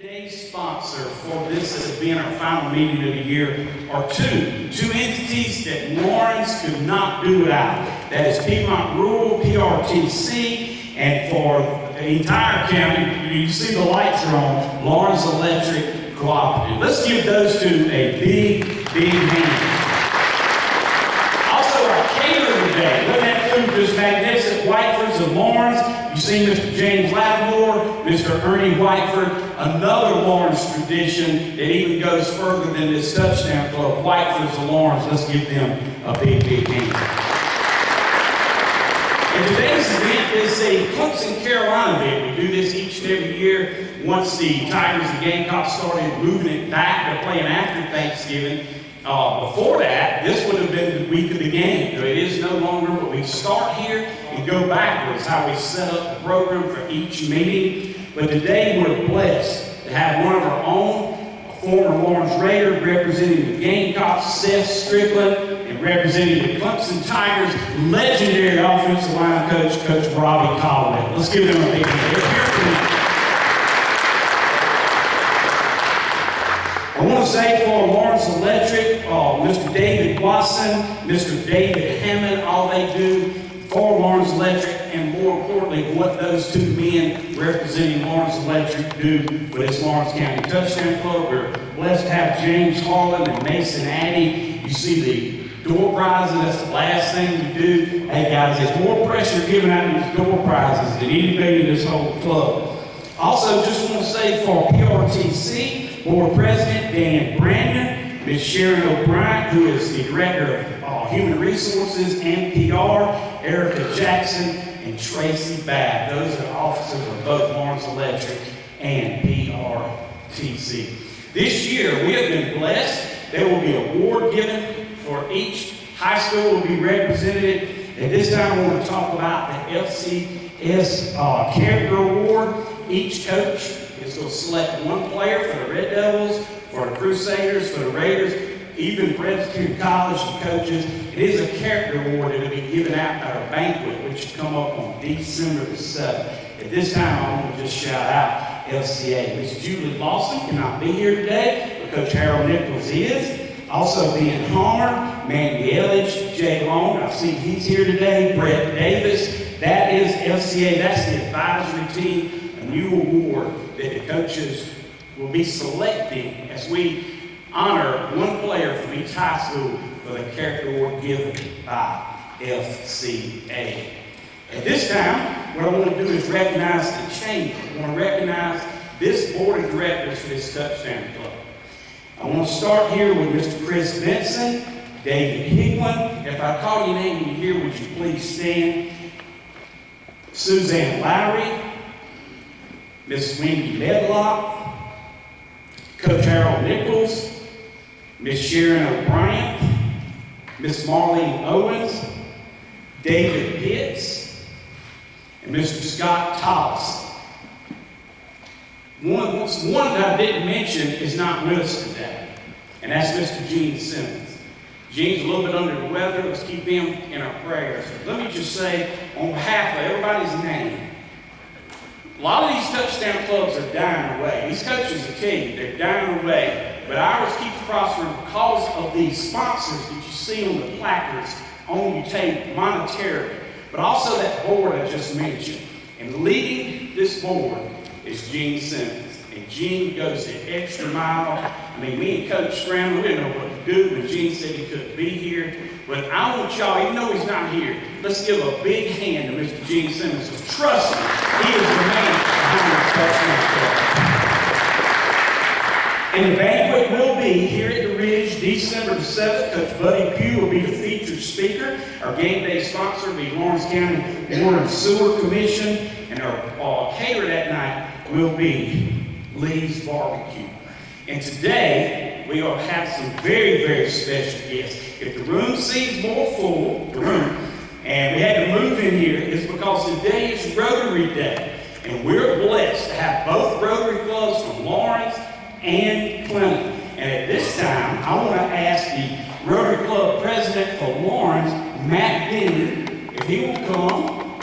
Today's sponsor for this event, our final meeting of the year, are two entities that Lawrence could not do without. That is Piedmont Rural, PRTC, and for the entire county, you see the lights are on, Lawrence Electric Cooperative. Let's give those two a big hand. Also, our caterer today, wasn't that food just magnificent? Whiteford's of Lawrence. You see Mr. James Lattimore, Mr. Ernie Whiteford, another Lawrence tradition that even goes further than this touchdown club. Whiteford's of Lawrence. Let's give them a big hand. And today's event is a Clemson Carolina event. We do this each and every year. Once the Tigers and Gamecocks started moving it back to playing after Thanksgiving. Before that, this would have been the week of the game. It is no longer, but we start here and go backwards, how we set up the program for each meeting. But today we're blessed to have one of our own, a former Lawrence Raider representing the Gamecocks, Seth Strickland, and representing the Clemson Tigers, legendary offensive line coach, Coach Robbie Caldwell. Let's give them a big hand. I want to say for Lawrence Electric, Mr. David Watson, Mr. David Hammond, all they do for Lawrence Electric, and more importantly, what those two men representing Lawrence Electric do for this Lawrence County Touchdown Club. We're blessed to have James Harlan and Mason Addy. You see the door prizes, that's the last thing we do. Hey guys, there's more pressure giving out these door prizes than anybody in this whole club. Also, just want to say for PRTC, Board President Dan Brandon, Ms. Sharon O'Brien, who is the Director of Human Resources and PR, Erica Jackson, and Tracy Babb. Those are officers of both Lawrence Electric and PRTC. This year, we have been blessed. There will be an award given for each high school will be represented. At this time, I want to talk about the FCS Character Award. Each coach is going to select one player for the Red Devils, for the Crusaders, for the Raiders, even Presbyterian College and coaches. It is a character award that will be given out at our banquet, which will come up on December the 7th. At this time, I want to just shout out FCA. Ms. Julie Lawson cannot be here today, but Coach Harold Nichols is. Also, Ben Homer, Mandy Elledge, Jay Long, I see he's here today. Brett Davis, that is FCA, that's the advisory team. A new award that the coaches will be selecting as we honor one player from each high school for the character award given by FCA. At this time, what I want to do is recognize the chamber. I want to recognize this board of directors for this touchdown club. I want to start here with Mr. Chris Benson, David Higland. If I call your name in here, would you please stand? Suzanne Lowry, Miss Wendy Medlock, Coach Harold Nichols, Miss Sharon O'Brien, Miss Marlene Owens, David Pitts, and Mr. Scott Thomas. One that I didn't mention is not with us today, and that's Mr. Gene Simmons. Gene's a little bit under the weather. Let's keep him in our prayers. Let me just say, on behalf of everybody's name, a lot of these touchdown clubs are dying away. These coaches will tell you they're dying away. But ours keeps prospering because of these sponsors that you see on the placards on your table monetarily. But also that board I just mentioned. And leading this board is Gene Simmons. And Gene goes the extra mile. I mean, me and Coach Scramble, we didn't know what to do when Gene said he couldn't be here. But I want y'all, even though he's not here, let's give a big hand to Mr. Gene Simmons. Because trust me, he is the man behind this touchdown club. And the banquet will be here at the Ridge, December the 7th. Coach Buddy Pough will be the featured speaker. Our game day sponsor will be Lawrence County Water and Sewer Commission. And our caterer that night will be Lee's Barbecue. And today, we will have some very, very special guests. If the room seems more full, and we had to move in here, it's because today is Rotary Day. And we're blessed to have both Rotary clubs from Lawrence and Clemson. And at this time, I want to ask the Rotary Club President for Lawrence, Matt Dean, if he will come.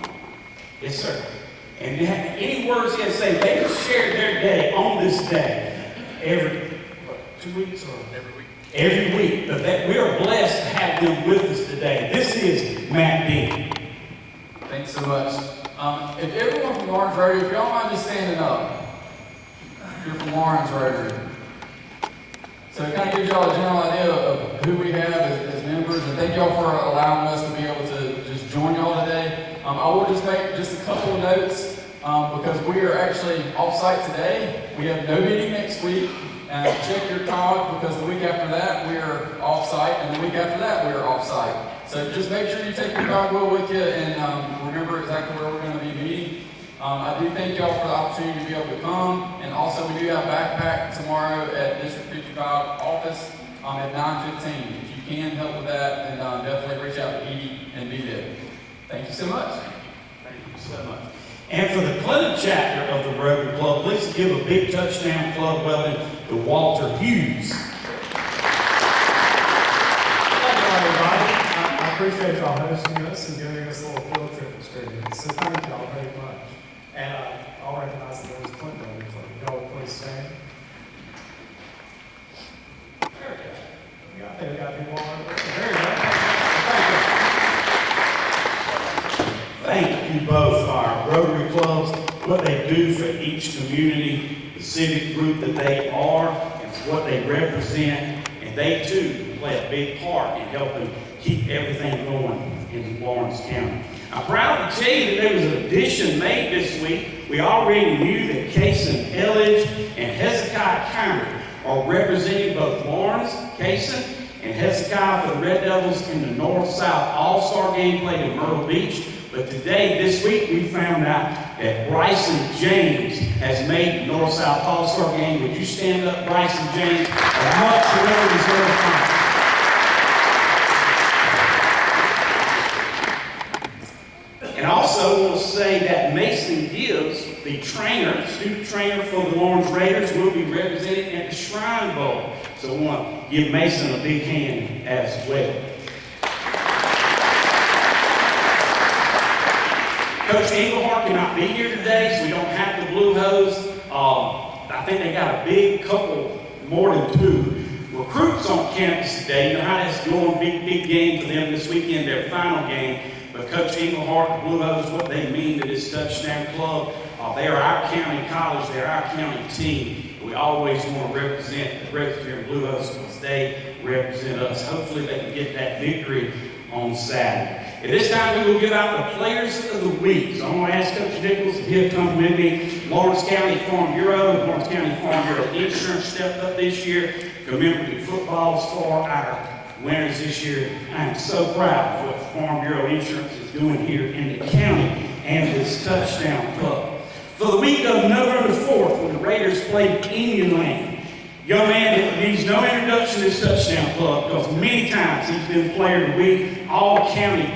Yes, sir. And any words he had to say, they just shared their day on this day every 2 weeks or every week. Every week. But that we are blessed to have them with us today. This is Matt Dean. Thanks so much. If everyone from Lawrence Rotary, if y'all mind just standing up, if you're from Lawrence Rotary. So it kind of gives y'all a general idea of who we have as members, and thank y'all for allowing us to be able to just join y'all today. I will just make just a couple of notes because we are actually off-site today. We have no meeting next week. Check your cog because the week after that we are off-site, and the week after that we are off-site. So just make sure you take your cog with you and remember exactly where we're going to be meeting. I do thank y'all for the opportunity to be able to come, and also we do have backpack tomorrow at District 55 office at 9:15. If you can help with that, then definitely reach out to Edie and be there. Thank you so much. Thank you so much. And for the Clemson chapter of the Rotary Club, please give a big touchdown club weapon to Walter Hughes. Thank you, everybody. I appreciate y'all hosting us and giving us a little field trip experience. So thank y'all very much. And I'll recognize that there's Clinton over there. So y'all please stand. There we go. I think we got people on over there. There you go. Thank you both, our Rotary clubs, what they do for each community, the civic group that they are, and what they represent, and they too play a big part in helping keep everything going in Lawrence County. I'm proud to tell you that there was an addition made this week. We already knew that Cason Elledge and Hezekiah Cameron are representing both Lawrence, Cason, and Hezekiah for the Red Devils in the North-South All-Star game played in Myrtle Beach. But today, this week, we found out that Bryson James has made the North-South All-Star game. Would you stand up, Bryson James? A much well-deserved honor. And I also want to say that Mason Gibbs, the trainer, student trainer for the Lawrence Raiders, will be represented at the Shrine Bowl. So I want to give Mason a big hand as well. Coach Englehart cannot be here today, so we don't have the blue hose. I think they got a big couple, more than 2 recruits on campus today. You know how that's going, big game for them this weekend, their final game. But Coach Englehart, the blue hose, what they mean to this touchdown club. They are our county college, they're our county team. We always want to represent the Presbyterian Blue Hose because they represent us. Hopefully they can get that victory on Saturday. At this time, we will give out the Players of the Week. So I'm going to ask Coach Nichols if he'll come with me. Lawrence County Farm Bureau and Lawrence County Farm Bureau Insurance stepped up this year. Commemorative footballs for our winners this year. I am so proud of what Farm Bureau Insurance is doing here in the county and this touchdown club. For the week of November 4th, when the Raiders played Indian Land, young man needs no introduction to this touchdown club because many times he's been player of the week, all county.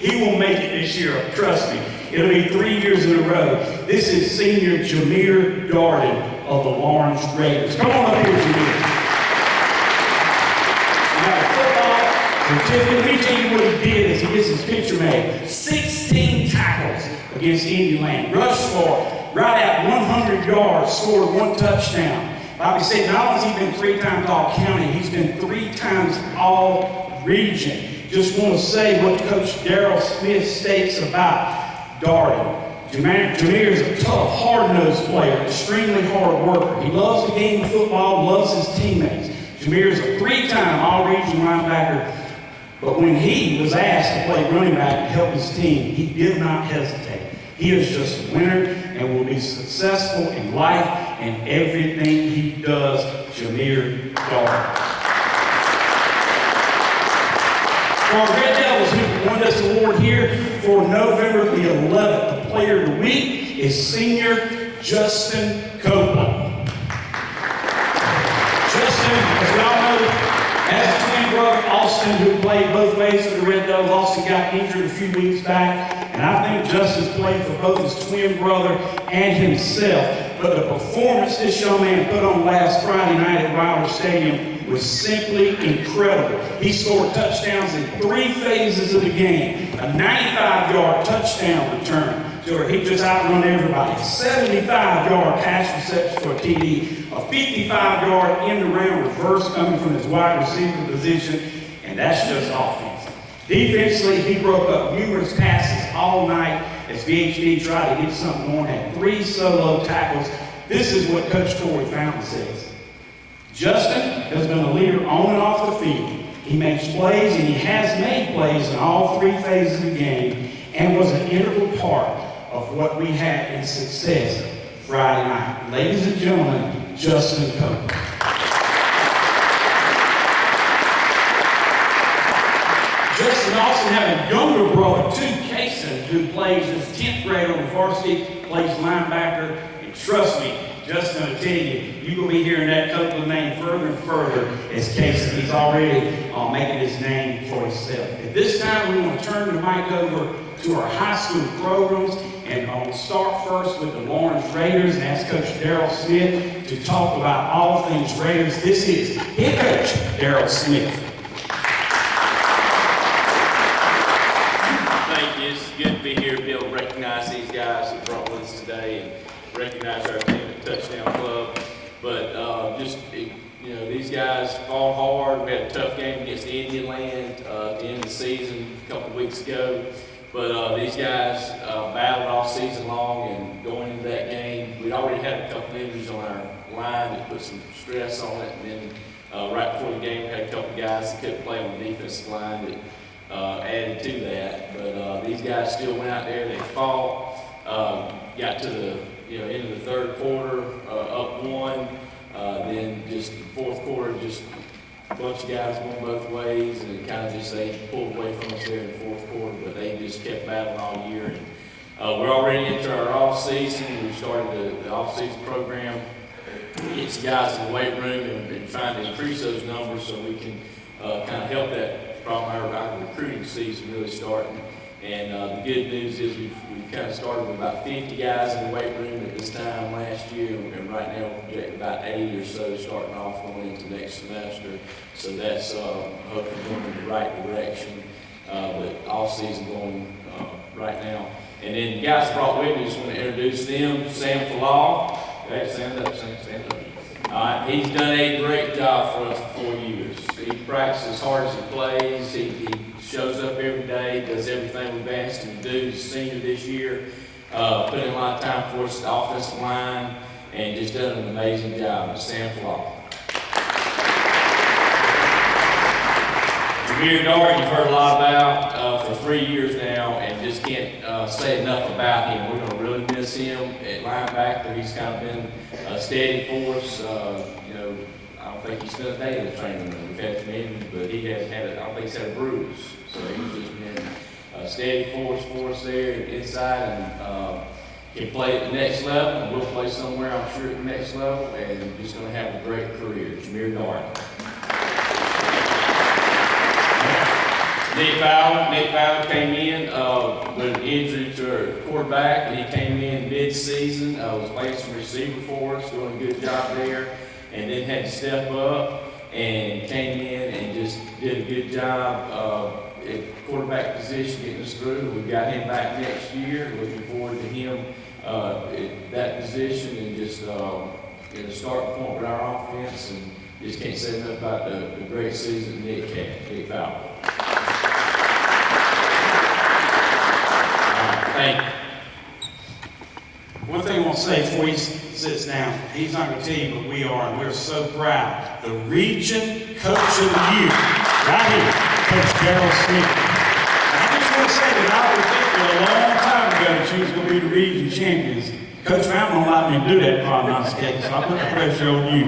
He will make it this year, trust me. It'll be 3 years in a row. This is senior Gemire Darden of the Lawrence Raiders. Come on up here, Gemire. Now, football, let me tell you what he did as he gets his picture made. 16 tackles against Indian Land. Rushed for right at 100 yards, scored 1 touchdown. Bobby said not only has he been 3 times all-county, he's been 3 times all-region. Just want to say what Coach Darrell Smith states about Darden. Gemire is a tough, hard-nosed player, extremely hard worker. He loves the game of football, loves his teammates. Gemire is a 3-time all-region linebacker, but when he was asked to play running back to help his team, he did not hesitate. He is just a winner and will be successful in life and everything he does. Gemire Darden. For our Red Devils who won this award here for November the 11th, the player of the week is senior Justin Copeland. Justin, as we all know, has a twin brother, Austin, who played both ways for the Red Devils. Austin got injured a few weeks back, and I think Justin's played for both his twin brother and himself. But the performance this young man put on last Friday night at Wilder Stadium was simply incredible. He scored touchdowns in 3 phases of the game. A 95-yard touchdown return, where he just outrun everybody. 75-yard pass reception for a TD. A 55-yard end-around reverse coming from his wide receiver position. And that's just offense. Defensively, he broke up numerous passes all night as VHD tried to get something going. Had 3 solo tackles. This is what Coach Torrey Fountain says. Justin has been a leader on and off the field. He makes plays, and he has made plays in all 3 phases of the game, and was an integral part of what we had in success Friday night. Ladies and gentlemen, Justin Copeland. Justin also had a younger brother, too, Kason, who plays as 10th grader on the varsity, plays linebacker, and trust me, Justin will tell you, you're going to be hearing that Copeland name further and further as Kason. He's already making his name for himself. At this time, we want to turn the mic over to our high school programs, and I'll start first with the Lawrence Raiders and ask Coach Darrell Smith to talk about all things Raiders. This is head coach Darrell Smith. It's good to be here to be able to recognize these guys that brought with us today and recognize our team at Touchdown Club. But these guys fought hard. We had a tough game against Indian Land at the end of the season a couple of weeks ago. But these guys battled all season long, and going into that game, we'd already had a couple of injuries on our line that put some stress on it. And then right before the game, we had a couple of guys that couldn't play on the defensive line that added to that, but these guys still went out there. They fought, got to the end of the 3rd quarter, up 1. Then just the 4th quarter, just a bunch of guys going both ways, and it kind of just they pulled away from us there in the 4th quarter. But they just kept battling all year. And we're already into our off season. We've started the off season program. Get some guys in the weight room and trying to increase those numbers so we can kind of help that problem our recruiting season really starting. And the good news is we've kind of started with about 50 guys in the weight room at this time last year, and right now we're projecting about 80 or so starting off going into next semester. So that's hopefully going in the right direction, but all season going right now. And then the guys brought with me, just want to introduce them. Sam Falah. Okay, stand up, stand up. All right, he's done a great job for us for 4 years. He practices as hard as he plays. He shows up every day, does everything we've asked him to do. He's a senior this year, put in a lot of time for us, the offensive line, and just done an amazing job. It's Sam Falah. Jamir Darden, you've heard a lot about for 3 years now, and just can't say enough about him. We're going to really miss him at linebacker. He's kind of been steady for us. I don't think he's spent a day in the training room. We've had some injuries, but he has had I don't think he's had a bruise. So he's just been steady for us there inside, and can play at the next level, and will play somewhere, I'm sure, at the next level, and he's going to have a great career. Jamir Darden. Nick Fowler came in with an injury to our quarterback, and he came in mid-season, was playing some receiver for us, doing a good job there, and then had to step up and came in and just did a good job at quarterback position getting us through. We've got him back next year, looking forward to him at that position, and just at a starting point with our offense, and just can't say enough about the great season Nick had, Nick Fowler. Thank you. One thing I want to say before he sits down, he's not going to tell you, but we are, and we're so proud. The Region Coach of the Year, right here, Coach Darrell Smith. I just want to say that I predicted a long time ago that she was going to be the Region champions. Coach Fountain won't allow me to do that prognostication, so I put the pressure on you.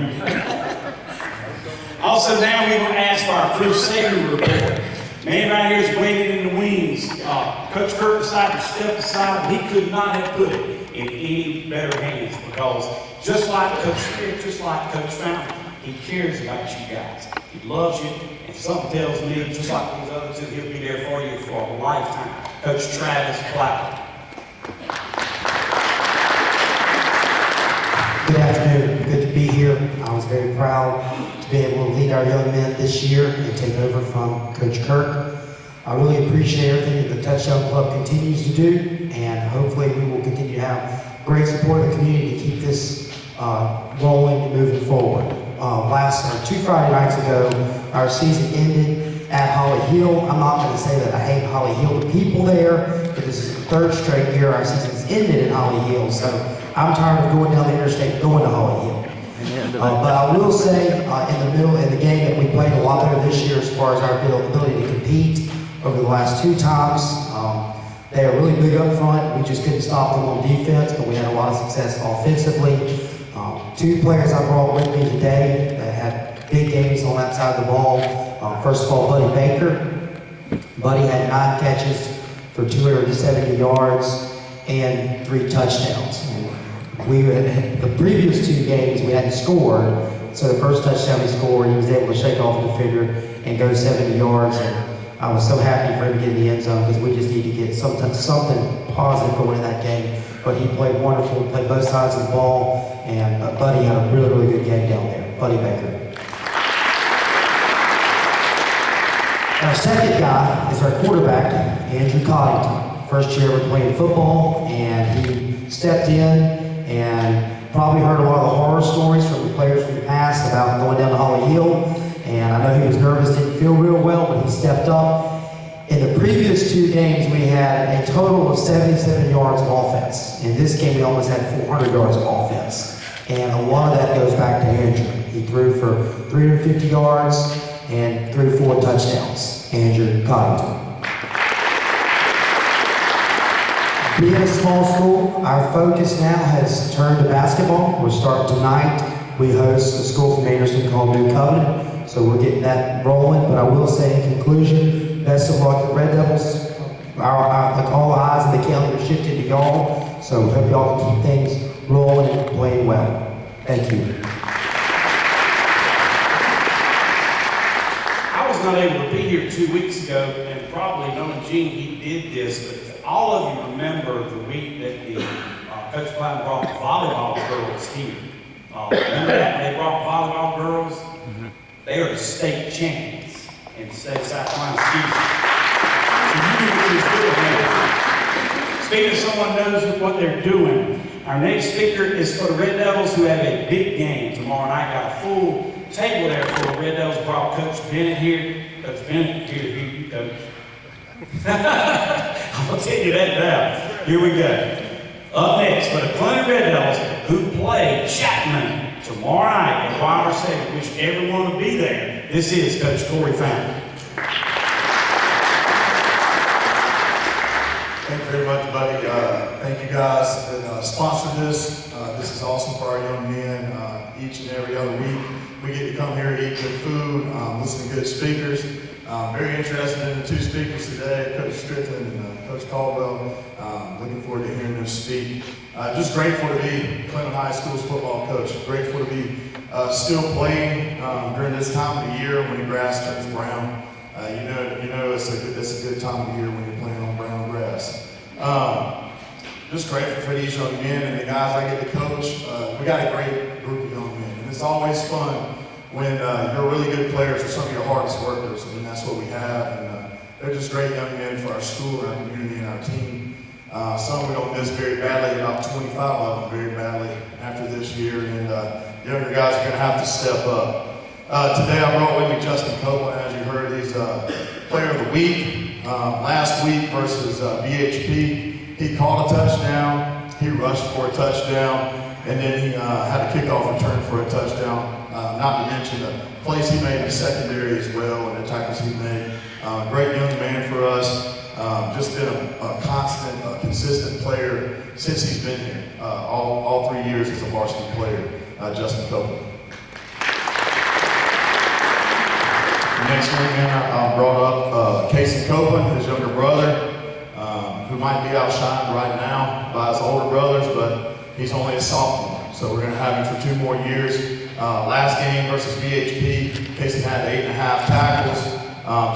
Also, now we're going to ask for our Crusader report. Man right here is waiting in the wings. Coach Kirk decided to step aside, but he could not have put it in any better hands, because just like Coach Smith, just like Coach Fountain, he cares about you guys. He loves you, and something tells me, just like these other two, he'll be there for you for a lifetime. Coach Travis Cloud. Good afternoon. Good to be here. I was very proud to be able to lead lead our young men this year and take over from Coach Kirk. I really appreciate everything that the Touchdown Club continues to do, and hopefully we will continue to have great support of the community to keep this rolling and moving forward. 2 Friday nights ago, our season ended at Holly Hill. I'm not going to say that I hate Holly Hill, the people there, but this is the 3rd straight year our season's ended in Holly Hill, so I'm tired of going down the interstate going to Holly Hill. But I will say, in the game that we played a lot better this year as far as our ability to compete over the last 2 times. They are really big up front. We just couldn't stop them on defense, but we had a lot of success offensively. 2 players I brought with me today that had big games on that side of the ball. First of all, Buddy Baker. Buddy had 9 catches for 270 yards and 3 touchdowns. And the previous 2 games we hadn't scored, so the first touchdown he scored, he was able to shake off the defender and go 70 yards. And I was so happy for him to get in the end zone because we just need to get something positive going in that game. But he played wonderful, played both sides of the ball, and Buddy had a really, really good game down there, Buddy Baker. Our second guy is our quarterback, Andrew Coddington. First year ever playing football, and he stepped in and probably heard a lot of the horror stories from the players from the past about going down to Holly Hill. And I know he was nervous, didn't feel real well, but he stepped up. In the previous 2 games, we had a total of 77 yards of offense. In this game, we almost had 400 yards of offense. And a lot of that goes back to Andrew. He threw for 350 yards and threw 4 touchdowns. Andrew Coddington. Being a small school, our focus now has turned to basketball. We're starting tonight. We host a school from Anderson called New Covenant, so we're getting that rolling. But I will say in conclusion, best of luck to the Red Devils. All eyes in the county are shifted to y'all, so we hope y'all can keep things rolling and playing well. Thank you. I was not able to be here 2 weeks ago, and probably knowing Gene, he did this, but if all of you remember the week that the Coach Clemson brought the volleyball girls here. Remember that? They brought volleyball girls. Mm-hmm. They are the state champions in the state of South Carolina. So you knew what you was doing, man. Speaking of someone knows what they're doing, our next speaker is for the Red Devils, who have a big game tomorrow night. Got a full table there for the Red Devils. Brought Coach Bennett here. Coach Bennett, here you go. I'm going to tell you that now. Here we go. Up next, for the Clemson Red Devils, who play Chapman tomorrow night at Wilder Stadium, which everyone will be there. This is Coach Corey Fountain. Thank you very much, buddy. Thank you guys that sponsored this. This is awesome for our young men. Each and every other week, we get to come here and eat good food, listen to good speakers. Very interested in the 2 speakers today, Coach Strickland and Coach Caldwell. Looking forward to hearing them speak. Just grateful to be Clemson High School's football coach. Grateful to be still playing during this time of the year when the grass turns brown. You know it's a good time of the year when you're playing on brown grass. Just grateful for these young men and the guys I get to coach. We got a great group of young men, and it's always fun when you're really good players are some of your hardest workers, and that's what we have. And they're just great young men for our school, our community, and our team. Some we don't miss very badly, about 25 of them very badly after this year, and younger guys are going to have to step up. Today I brought with me Justin Copeland. As you heard, he's player of the week. Last week versus BHP, he caught a touchdown, he rushed for a touchdown, and then he had a kickoff return for a touchdown. Not to mention the plays he made in the secondary as well, and the tackles he made. Great young man for us. Just been a constant, consistent player since he's been here. All 3 years as a varsity player, Justin Copeland. Next young man I brought up, Casey Copeland, his younger brother, who might be outshined right now by his older brothers, but he's only a sophomore, so we're going to have him for 2 more years. Last game versus BHP, Casey had 8.5 tackles.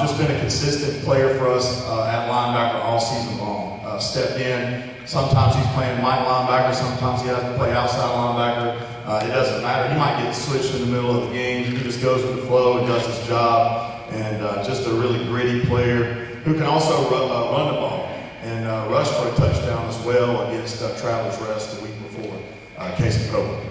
Just been a consistent player for us at linebacker all season long. Stepped in Sometimes he's playing Mike linebacker, sometimes he has to play outside linebacker. It doesn't matter. He might get switched in the middle of the game. He just goes with the flow and does his job. And just a really gritty player who can also run the ball and rush for a touchdown as well against Travelers Rest the week before, Casey Copeland.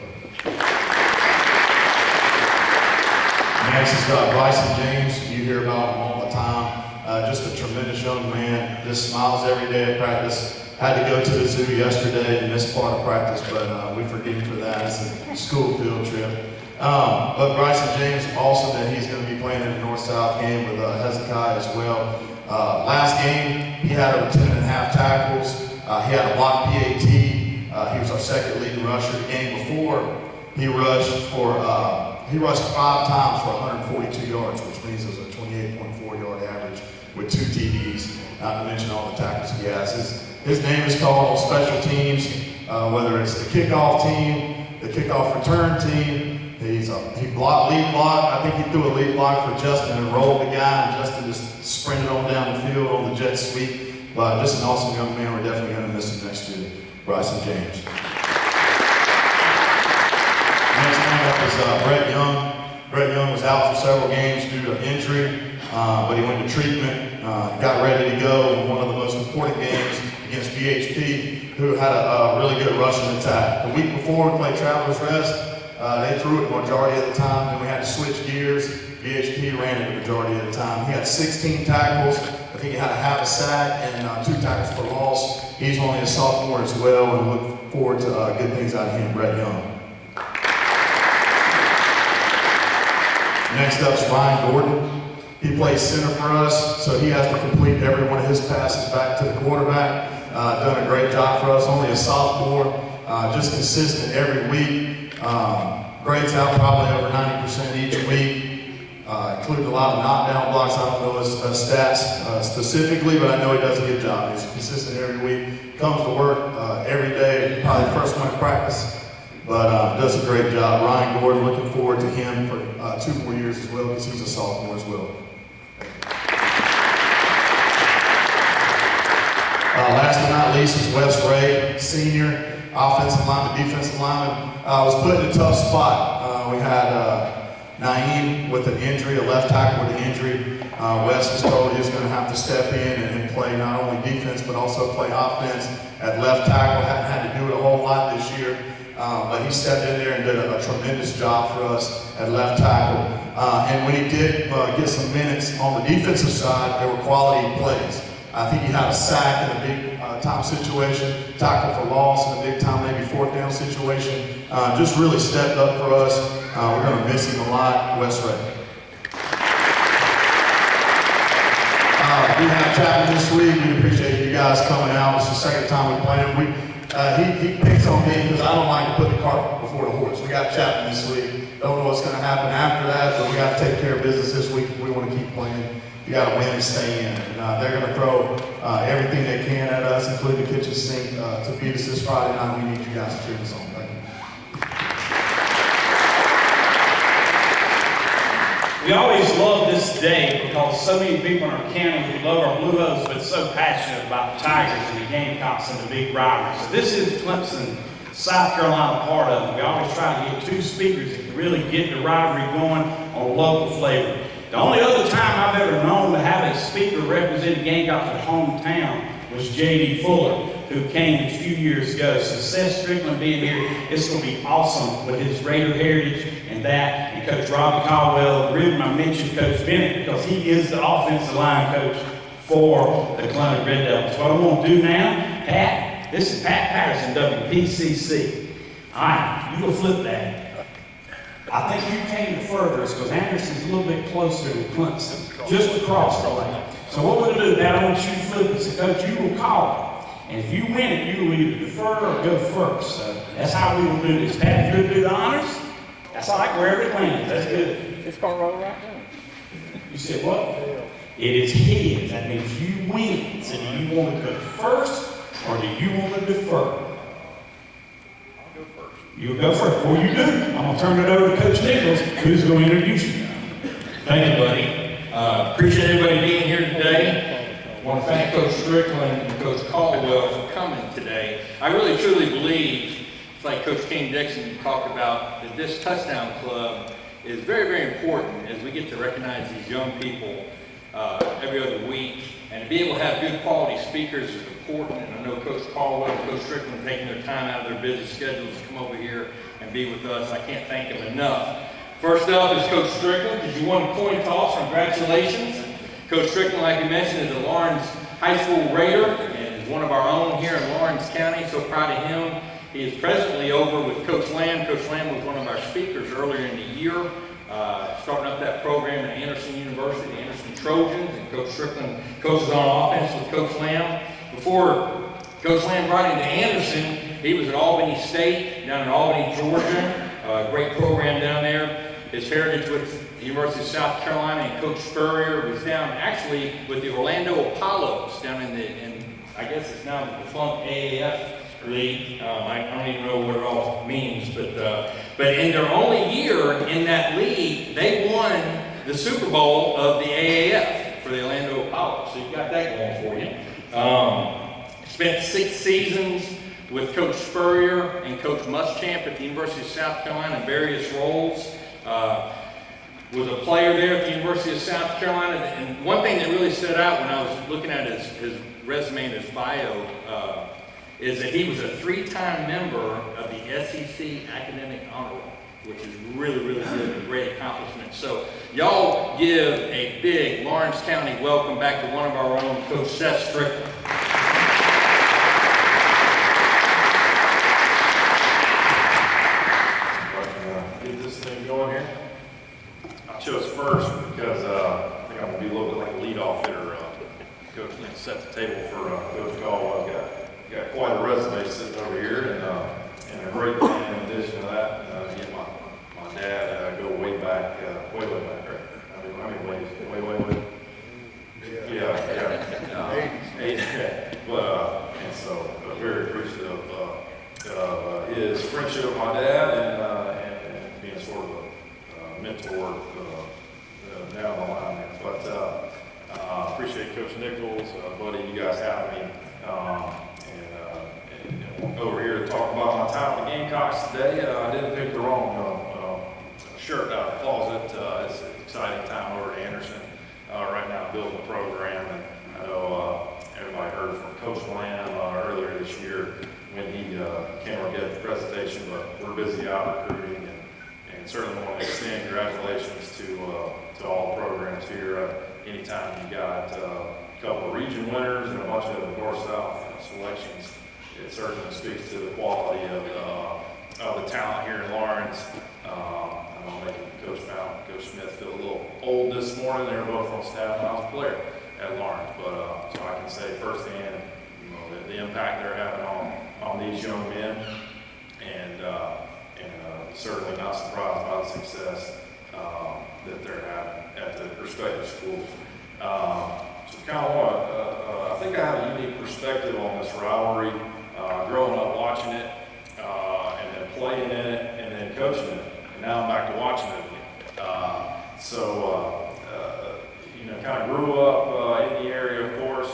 Next is Bryson James. You hear about him all the time. Just a tremendous young man. Just smiles every day at practice. Had to go to the zoo yesterday and missed part of practice, but we forgive him for that. It's a school field trip. But Bryson James, awesome that he's going to be playing in the North-South game with Hezekiah as well. Last game, he had over 10.5 tackles. He had a blocked PAT. He was our second leading rusher. The game before, he rushed 5 times for 142 yards, which means it was a 28.4 yard average with 2 TDs, not to mention all the tackles he has. His name is called on special teams, whether it's the kickoff team, the kickoff return team. He blocked, lead block. I think he threw a lead block for Justin and rolled the guy, and Justin just sprinted on down the field on the jet sweep. But just an awesome young man. We're definitely going to miss him next year. Bryson James. Next man up is Brett Young. Brett Young was out for several games due to injury, but he went to treatment, got ready to go in one of the most important games against BHP, who had a really good rushing attack. The week before, we played Travelers Rest. They threw it the majority of the time, then we had to switch gears. BHP ran it the majority of the time. He had 16 tackles. I think he had a half a sack and 2 tackles for loss. He's only a sophomore as well, and look forward to good things out of him, Brett Young. Next up is Ryan Gordon. He plays center for us, so he has to complete every one of his passes back to the quarterback. Done a great job for us, only a sophomore, just consistent every week. Grades out probably over 90% each week, including a lot of knockdown blocks. I don't know his stats specifically, but I know he does a good job. He's consistent every week, comes to work every day, probably the first one at practice, but does a great job. Ryan Gordon, looking forward to him for 2 more years as well, because he's a sophomore as well. Last but not least is Wes Ray, senior, offensive lineman, defensive lineman. Was put in a tough spot. We had Naeem with an injury, a left tackle with an injury. Wes was told he was going to have to step in and play not only defense but also play offense at left tackle. Hadn't had to do it a whole lot this year, but he stepped in there and did a tremendous job for us at left tackle. And when he did get some minutes on the defensive side, there were quality plays. I think he had a sack in a big time situation, tackle for loss in a big time, maybe 4th down situation. Just really stepped up for us. We're going to miss him a lot. Wes Ray. We have Chapman this week. We appreciate you guys coming out. It's the second time we played him. He picks on me because I don't like to put the cart before the horse. We got Chapman this week. Don't know what's going to happen after that, but we got to take care of business this week if we want to keep playing. You got to win and stay in. And they're going to throw everything they can at us, including the kitchen sink, to beat us this Friday night. We need you guys to cheer us on. Thank you. We always love this day because so many people in our county who love our Blue Hose but so passionate about the Tigers and the Gamecocks and the big rivalry. So this is Clemson, South Carolina part of it. We always try to get 2 speakers that can really get the rivalry going on a local flavor. The only other time I've ever known to have a speaker representing Gamecock's hometown was J.D. Fuller, who came a few years ago. So Seth Strickland being here, it's going to be awesome with his Raider heritage and that, and Coach Robbie Caldwell. The reason I mentioned Coach Bennett because he is the offensive line coach for the Clemson Red Devils. What I'm going to do now, Pat, this is Pat Patterson, WPCC. All right, you will flip that. I think you came the furthest because Anderson's a little bit closer to Clemson, just across the lane. So what we're going to do, Pat, I want you to flip it. So, Coach, you will call it. And if you win it, you will either defer or go first. So that's how we will do this. Pat, if you're going to do the honors, that's like wherever it lands. That's good. It's going to roll right down. You said what? It is his. That means you win. So do you want to go first or do you want to defer? You'll go first. Before you do, I'm going to turn it over to Coach Nichols, who's going to introduce you. Thank you, buddy. Appreciate everybody being here today. I want to thank Coach Strickland and Coach Caldwell for coming today. I really truly believe, it's like Coach King Dixon talked about, that this touchdown club is very, very important as we get to recognize these young people every other week. And to be able to have good quality speakers is important. And I know Coach Caldwell and Coach Strickland taking their time out of their busy schedules to come over here and be with us. I can't thank them enough. First up is Coach Strickland, because you won a coin toss. Congratulations. Coach Strickland, like you mentioned, is a Lawrence High School Raider and is one of our own here in Lawrence County. So proud of him. He is presently over with Coach Lamb. Coach Lamb was one of our speakers earlier in the year, starting up that program at Anderson University, the Anderson Trojans, and Coach Strickland coaches on offense with Coach Lamb. Before Coach Lamb brought him to Anderson, he was at Albany State, down in Albany, Georgia. Great program down there. His heritage with the University of South Carolina, and Coach Spurrier was down actually with the Orlando Apollos down in I guess it's now the defunct AAF league. I don't even know what it all means, but in their only year in that league, they won the Super Bowl of the AAF for the Orlando Apollos. So you've got that going for you. Spent 6 seasons with Coach Spurrier and Coach Muschamp at the University of South Carolina in various roles. Was a player there at the University of South Carolina. And one thing that really stood out when I was looking at his resume and his bio is that he was a 3-time member of the SEC Academic Honor Roll, which is really, really good, a great accomplishment. So y'all give a big Lawrence County welcome back to one of our own, Coach Seth Strickland. Get this thing going here. I chose first because I think I'm going to be a little bit like a leadoff hitter. Coach set the table for Coach Caldwell. Got quite a resume sitting over here, and a great plan in addition to that. Again, my dad go way back, right? I mean, way. Yeah. But and so very appreciative of his friendship with my dad and being sort of a mentor down the line there. But appreciate Coach Nichols, buddy, you guys having me. And over here to talk about my time with the Gamecocks today. I didn't pick the wrong shirt out of the closet. It's an exciting time over at Anderson right now, building the program. And I know everybody heard from Coach Lamb earlier this year when he came over to get the presentation, but we're busy out recruiting and certainly want to extend congratulations to all the programs here. Anytime you got a couple of region winners and a bunch of North-South selections, it certainly speaks to the quality of the talent here in Lawrence. I know making Coach Smith feel a little old this morning. They were both on staff when I was a player at Lawrence, but so I can say firsthand, the impact they're having on these young men, and certainly not surprised by the success that they're having at the respective schools. So kind of want I think I have a unique perspective on this rivalry, growing up watching it, and then playing in it, and then coaching it, and now I'm back to watching it again. Kind of grew up in the area, of course.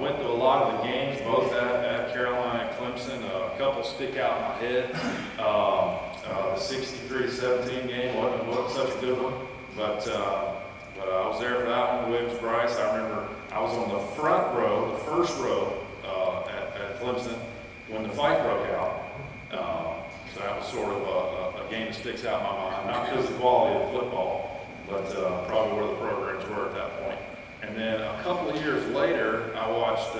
Went to a lot of the games, both at Carolina and Clemson. A couple stick out in my head. The 63-17 game wasn't such a good one, but I was there for that one, Williams-Brice. I remember I was on the front row, the first row at Clemson when the fight broke out. So that was sort of a game that sticks out in my mind, not because of the quality of football, but probably where the programs were at that point. And then a couple of years later, I watched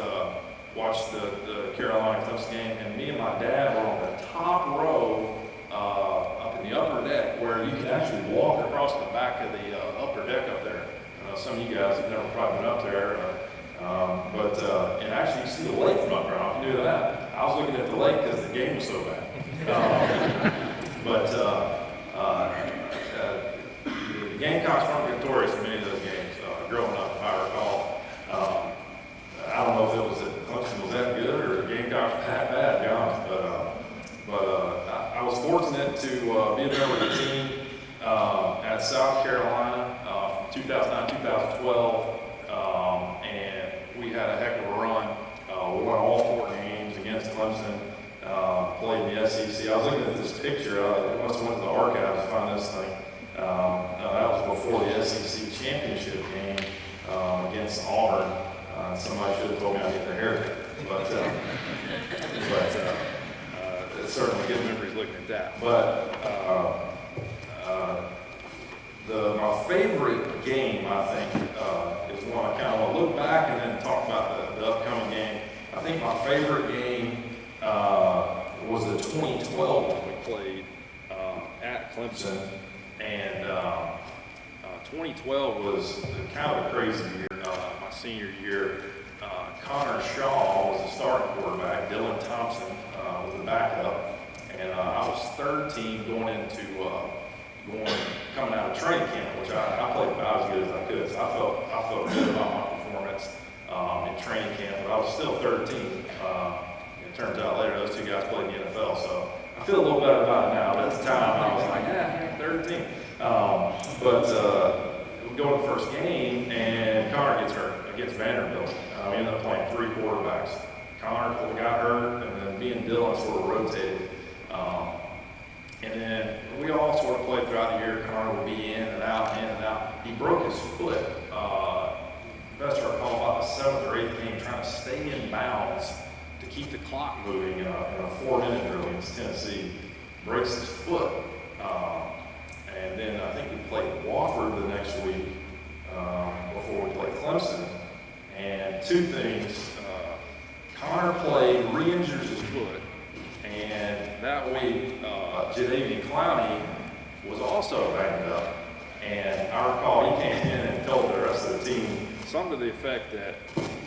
the Carolina Clemson game, and me and my dad were on the top row up in the upper deck, where you can actually walk across the back of the upper deck up there. Some of you guys have never probably been up there, and actually you see the lake from up there. I don't know if you knew that. I was looking at the lake because the game was so bad. The Gamecocks weren't victorious in many of those games growing up, if I recall. I don't know if it was that Clemson was that good or the Gamecocks were that bad, to be honest, but I was fortunate to be a member of the team at South Carolina from 2009-2012, and we had a heck of a run. We won all 4 games against Clemson. Played in the SEC. I was looking at this picture. I must have went to the archives to find this thing. That was before the SEC championship game against Auburn. Somebody should have told me I needed a haircut, but it's certainly good memories looking at that. But my favorite game, I think, is one I kind of want to look back and then talk about the upcoming game. I think my favorite game was the 2012 when we played at Clemson, and 2012 was kind of a crazy year. My senior year, Connor Shaw was the starting quarterback. Dylan Thompson was the backup, and I was third team going coming out of training camp, which I played about as good as I could. So I felt good about my performance in training camp, but I was still third team. It turns out later those 2 guys played in the NFL, so I feel a little better about it now. But at the time, I was like, yeah, third team. We go to the first game, and Connor gets hurt against Vanderbilt. We ended up playing 3 quarterbacks. Connor got hurt, and then me and Dylan sort of rotated. And then we all sort of played throughout the year. Connor would be in and out, in and out. He broke his foot, best I recall, about the 7th or 8th game, trying to stay in bounds to keep the clock moving in a 4-minute drill against Tennessee. Breaks his foot. And then I think we played Wofford the next week before we played Clemson. And 2 things. Connor re-injures his foot. And that week, Jadavian Clowney was also banged up. And I recall he came in and told the rest of the team something to the effect that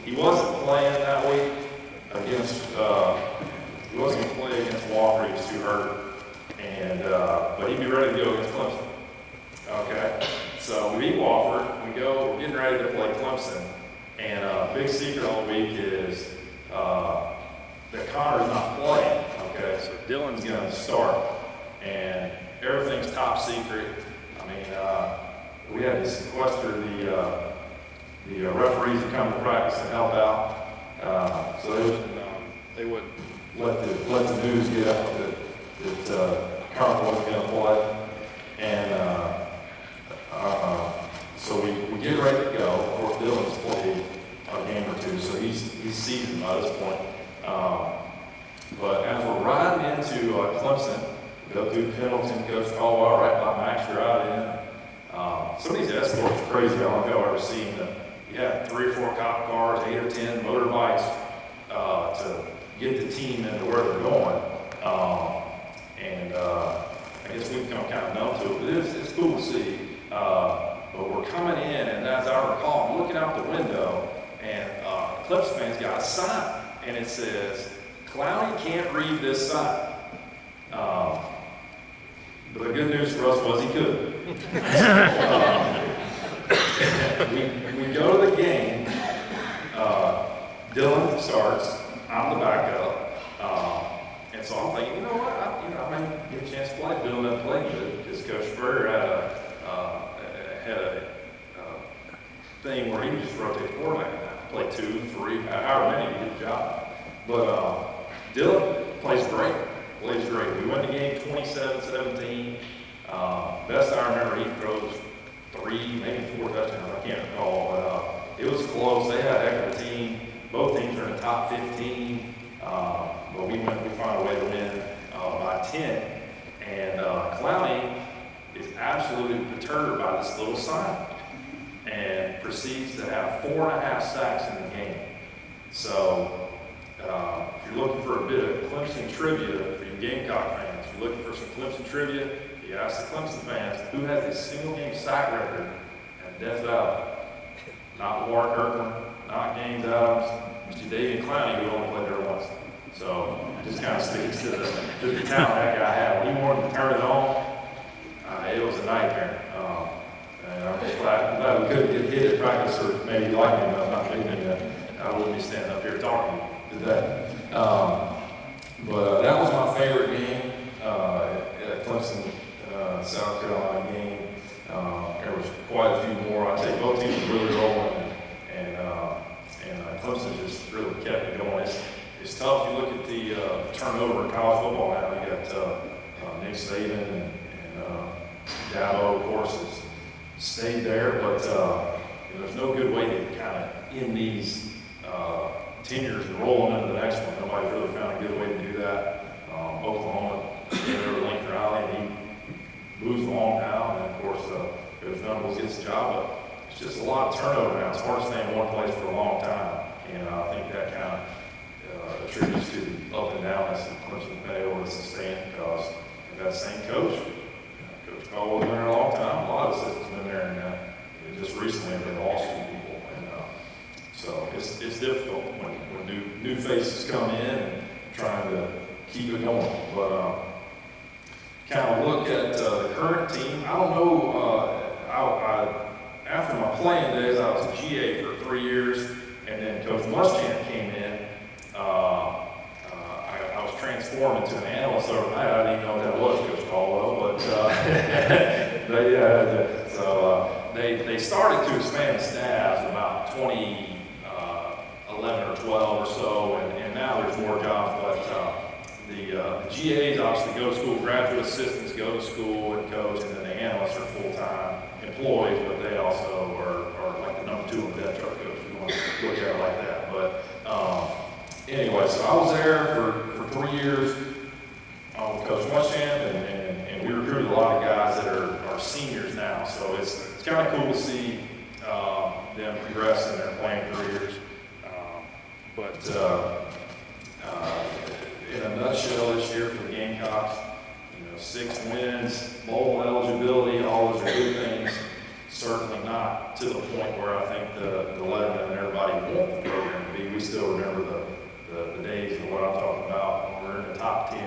he wasn't playing that week against, he wasn't going to play against Wofford, he was too hurt. And, but he'd be ready to go against Clemson. Okay, so we beat Wofford, we're getting ready to play Clemson. And a big secret all week is that Connor's not playing. Okay, so Dylan's going to start, and everything's top secret. I mean, we had to sequester the referees to come to practice and help out, so they wouldn't let the news get out that Connor wasn't going to play, and so we get ready to go. Of course, Dylan's played a game or 2, so he's seasoned by this point. But as we're riding into Clemson, we go through Pendleton, Coach Caldwell, right by Max Ride in. Some of these escorts are crazy. I don't know if y'all ever seen them. You have 3 or 4 cop cars, 8 or 10 motorbikes to get the team into where they're going. I guess we've become kind of numb to it, but it's cool to see. But we're coming in, and as I recall, I'm looking out the window, and Clemson fans got a sign, and it says, Clowney can't read this sign. But the good news for us was he could. We go to the game. Dylan starts. I'm the backup. And so I'm thinking, you know what? I may get a chance to play. Dylan doesn't play good because Coach Spurrier had a thing where he would just rotate the quarterback. Play 2, 3, however many, he did the job. But Dylan plays great. We won the game 27-17. Best I remember, he throws 3, maybe 4 touchdowns. I can't recall, but it was close. They had a heck of a team. Both teams are in the top 15, but we found a way to win by 10. And Clowney is absolutely perturbed by this little sign and proceeds to have 4.5 sacks in the game. So if you're looking for a bit of Clemson trivia for you Gamecock fans, if you're looking for some Clemson trivia, you ask the Clemson fans, who has a single game sack record at Death Valley? Not Warren Kirkland, not Gaines Adams, Mr. David Clowney, who only played there once. So it just kind of speaks to the talent that guy had. When he wanted to turn it on, it was a nightmare. And I'm just glad we couldn't get hit at practice, or maybe like him about not doing that. I wouldn't be standing up here talking today. But that was my favorite game at Clemson, South Carolina game. There was quite a few more. I'd say both teams were really rolling, and Clemson turnover in college football now. You got Nick Saban and Dabo, of course, has stayed there, but there's no good way to kind of end these tenures and roll them into the next one. Nobody's really found a good way to do that. Oklahoma, they're Lincoln Riley, and he moves along now, and of course, Coach Venables gets the job, but it's just a lot of turnover now. It's hard to stay in one place for a long time, and I think that kind of attributes to the up and downness that Clemson's been able to sustain because they've got the same coach. Coach Caldwell's been there a long time. A lot of assistants been there, and just recently they've lost some people, and so it's difficult when new faces come in and trying to keep it going. But kind of look at the current team. I don't know. After my playing days, I was a GA for 3 years, and then Coach Muschamp came in. I was transformed into an analyst overnight. I didn't even know what that was, Coach Caldwell, but they started to expand the staffs about 2011 or 12 or so, and now there's more jobs. But the GAs obviously go to school, graduate assistants go to school and coach, and then the analysts are full-time employees, but they also are like the number 2 on the depth chart coach, if you want to look at it like that. But anyway, so I was there for 3 years with Coach Muschamp, and we recruited a lot of guys that are seniors now, so it's kind of cool to see them progress in their playing careers. In a nutshell, this year for the Gamecocks, 6 wins, bowl eligibility, all those are good things. Certainly not to the point where I think the letterman and everybody want the program to be. We still remember the days of what I'm talking about when we're in the top 10,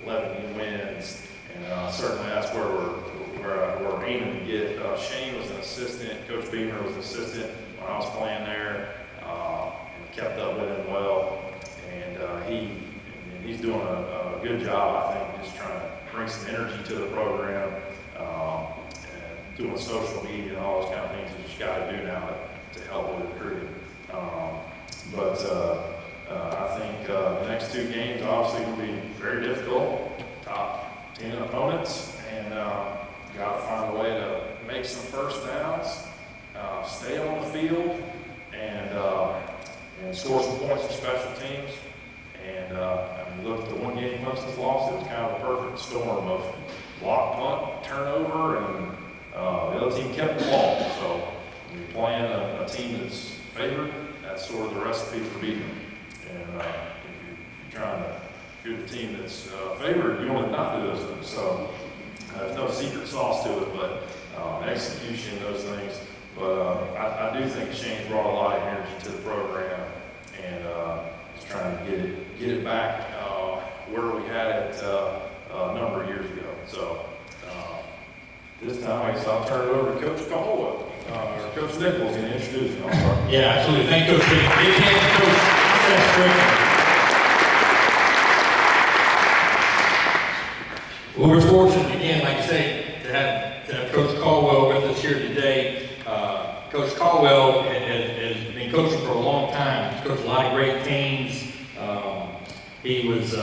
11 wins, and certainly that's where we're aiming to get. Shane was an assistant, Coach Beamer was an assistant when I was playing there, and kept up with him well, and he's doing a good job, I think, just trying to bring some energy to the program, and doing social media and all those kind of things that you got to do now to help with recruiting. I think the next 2 games obviously will be very difficult, top 10 opponents, and got to find a way to make some first downs, stay on the field, and score some points for special teams. And look, the one game Clemson's lost, it was kind of a perfect storm of block, punt, turnover, and the other team kept the ball. So when you're playing a team that's favored, that's sort of the recipe for beating them. And if you're the team that's favored, you want to not do those things. So there's no secret sauce to it, but execution, those things. But I do think Shane's brought a lot of energy to the program, and trying to get it back where we had it a number of years ago. So this time I guess I'll turn it over to Coach Caldwell, or Coach Nichols, and introduce him. Yeah, absolutely. Thank you, Coach. Big hand to Coach Seth Strickland. Well, we're fortunate again, like I say, to have Coach Caldwell with us here today. Coach Caldwell has been coaching for a long time. He's coached a lot of great teams. He was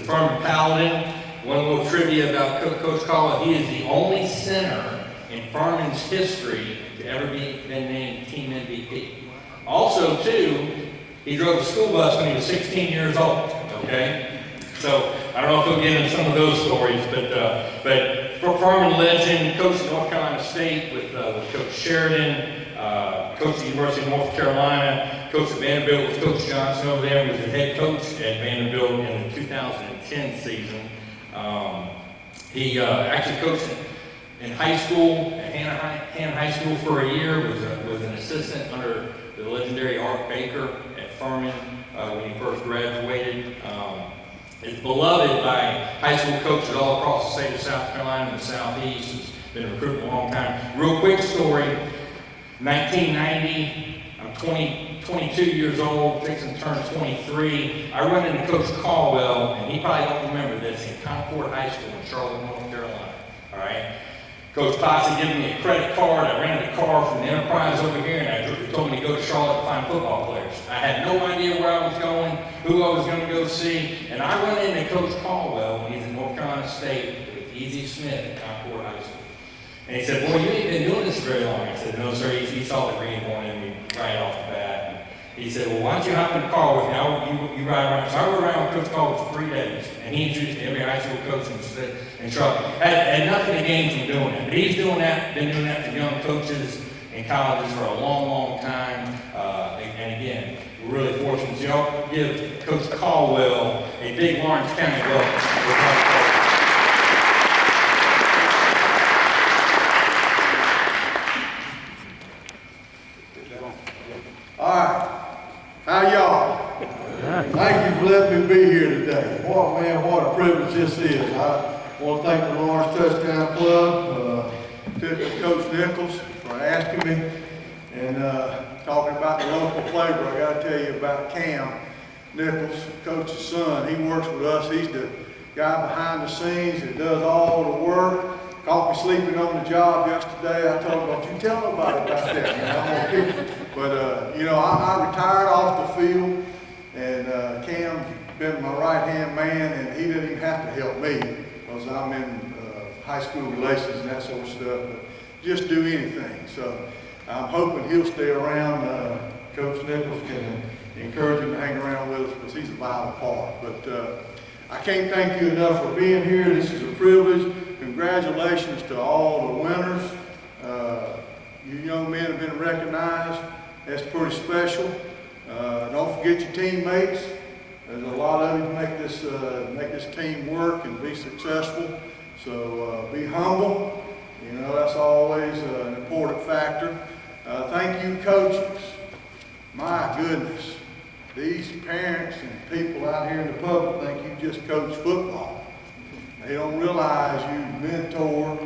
from Paladin. One little trivia about Coach Caldwell: he is the only center in Furman's history to ever been named team MVP. Also, too, he drove a school bus when he was 16 years old. Okay, so I don't know if he'll get into some of those stories, but Furman legend, coached at North Carolina State with Coach Sheridan. Coached at the University of North Carolina, coached at Vanderbilt with Coach Johnson over there, was the head coach at Vanderbilt in the 2010 season. He actually coached in high school, at Hannah High School for a year, was an assistant under the legendary Art Baker at Furman when he first graduated. Is beloved by high school coaches all across the state of South Carolina and the Southeast. Has been recruiting a long time. Real quick story. 1990, I'm 22 years old, fixing to turn 23. I run into Coach Caldwell, and he probably don't remember this, in Concord High School in Charlotte, North Carolina. All right? Coach Pough gave me a credit card. I rented a car from the Enterprise over here, and he told me to go to Charlotte to find football players. I had no idea where I was going. It who I was going to go see. And I went into Coach Caldwell when he's in North Carolina State with E.Z. Smith at Concord High School. And he said, "Boy, you ain't been doing this very long." I said, "No, sir." He saw the greenhorn in me right off the bat. And he said, "Well, why don't you hop in the car with me? You ride around." So I rode around with Coach Caldwell for 3 days. And he introduced me to every high school coach in trouble. Had nothing to gain from doing that. But he's doing that, been doing that for young coaches in colleges for a long, long time. And again, we're really fortunate. So y'all give Coach Caldwell a big Lawrence County welcome. All right, how y'all? Thank you for letting me be here today. Boy, man, what a privilege this is. I want to thank the Lawrence Touchdown Club, particularly Coach Nichols for asking me, and talking about the local flavor. I got to tell you about Cam Nichols, Coach's son. He works with us. He's the guy behind the scenes that does all the work. Caught me sleeping on the job yesterday. I told him, "Don't you tell nobody about that, man. I'm gonna keep it." But, you know, I retired off the field, and Cam's been my right-hand man, and he didn't even have to help me, because I'm in high school relations and that sort of stuff, but just do anything. So I'm hoping he'll stay around. Coach Nichols can encourage him to hang around with us, because he's a vital part. But I can't thank you enough for being here. This is a privilege. Congratulations to all the winners. You young men have been recognized. That's pretty special. Don't forget your teammates. There's a lot of you to make this team work and be successful. So be humble. You know, that's always an important factor. Thank you, coaches. My goodness, these parents and people out here in the public think you just coach football. They don't realize you mentor,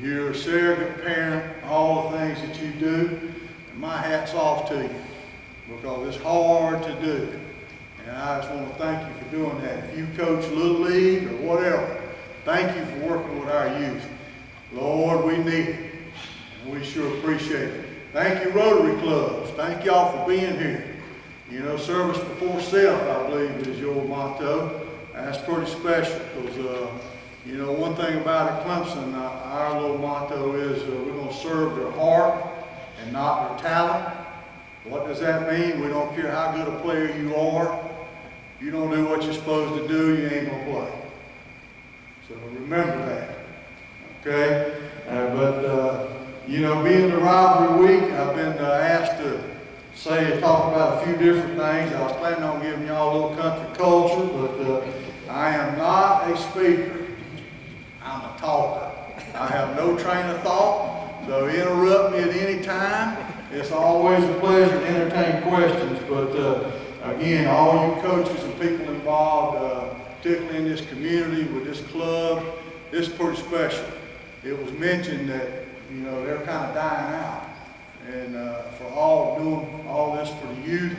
you're a surrogate parent, all the things that you do. And my hat's off to you, because it's hard to do. And I just want to thank you for doing that. If you coach Little League or whatever, thank you for working with our youth. Lord, we need it, and we sure appreciate it. Thank you, Rotary Clubs. Thank y'all for being here. You know, service before self, I believe, is your motto. That's pretty special, because, you know, one thing about it, Clemson, our little motto is we're going to serve their heart and not their talent. What does that mean? We don't care how good a player you are. If you don't do what you're supposed to do, you ain't going to play. So remember that, okay? You know, being the rivalry week, I've been asked to talk about a few different things. I was planning on giving y'all a little country culture, but I am not a speaker. I'm a talker. I have no train of thought, so interrupt me at any time. It's always a pleasure to entertain questions, but again, all you coaches and people involved, particularly in this community with this club, it's pretty special. It was mentioned that, you know, they're kind of dying out, and for all doing all this for the youth,